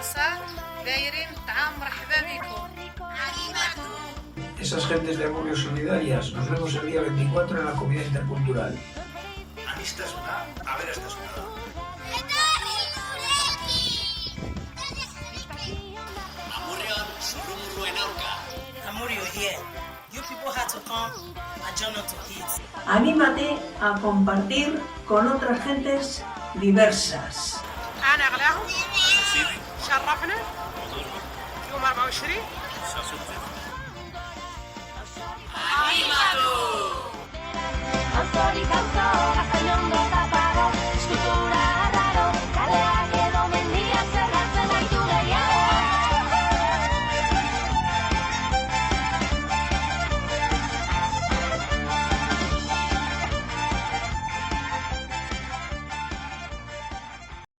casa دايرين طعام مرحبا بكم. Esas gentes de Amurrio Solidarias, nos vemos el día 24 en la comida intercultural. Anistasuna, aberastasuna da. Amurrion, zurrumurruen aurka. Amurio here. You people had to come and join us to eat. Anímate a compartir con otras gentes diversas. أنا أغلاهم شرفنا يوم 24 Animatu! Autori cantora, cañón